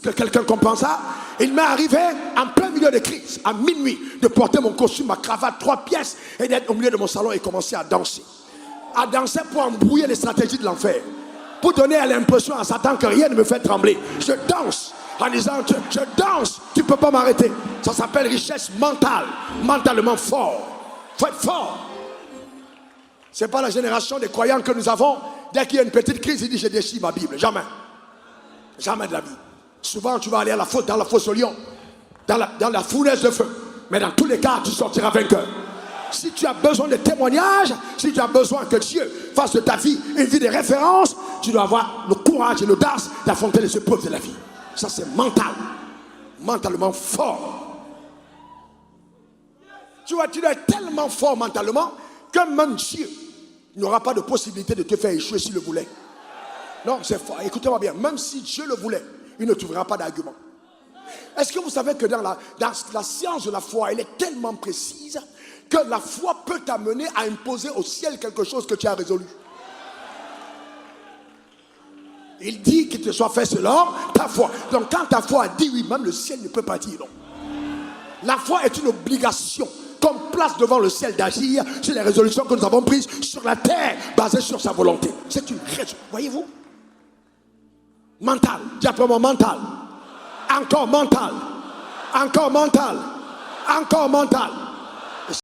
que quelqu'un comprend ça? Il m'est arrivé en plein milieu de crise, à minuit, de porter mon costume, ma cravate, 3 pièces, et d'être au milieu de mon salon et commencer à danser. À danser pour embrouiller les stratégies de l'enfer. Pour donner l'impression à Satan que rien ne me fait trembler. Je danse en disant, je danse, tu ne peux pas m'arrêter. Ça s'appelle richesse mentale, mentalement fort. Il faut être fort. Ce n'est pas la génération des croyants que nous avons. Dès qu'il y a une petite crise, il dit, je déchire ma Bible. Jamais. Jamais de la vie. Souvent, tu vas aller à la fosse, dans la fosse au lion, dans la fournaise de feu. Mais dans tous les cas, tu sortiras vainqueur. Si tu as besoin de témoignages, si tu as besoin que Dieu fasse de ta vie une vie de référence, tu dois avoir le courage et l'audace d'affronter les épreuves de la vie. Ça, c'est mental. Mentalement fort. Tu vois, tu dois être tellement fort mentalement que même Dieu n'aura pas de possibilité de te faire échouer s'il le voulait. Non, c'est fort. Écoutez-moi bien. Même si Dieu le voulait, il ne trouvera pas d'argument. Est-ce que vous savez que dans la science de la foi, elle est tellement précise que la foi peut t'amener à imposer au ciel quelque chose que tu as résolu. Il dit qu'il te soit fait selon ta foi. Donc quand ta foi dit oui, même le ciel ne peut pas dire non. La foi est une obligation qu'on place devant le ciel d'agir sur les résolutions que nous avons prises sur la terre, basées sur sa volonté. C'est une raison. Voyez-vous? Mental. Dis après moi mental. Encore mental. Encore mental. Encore mental.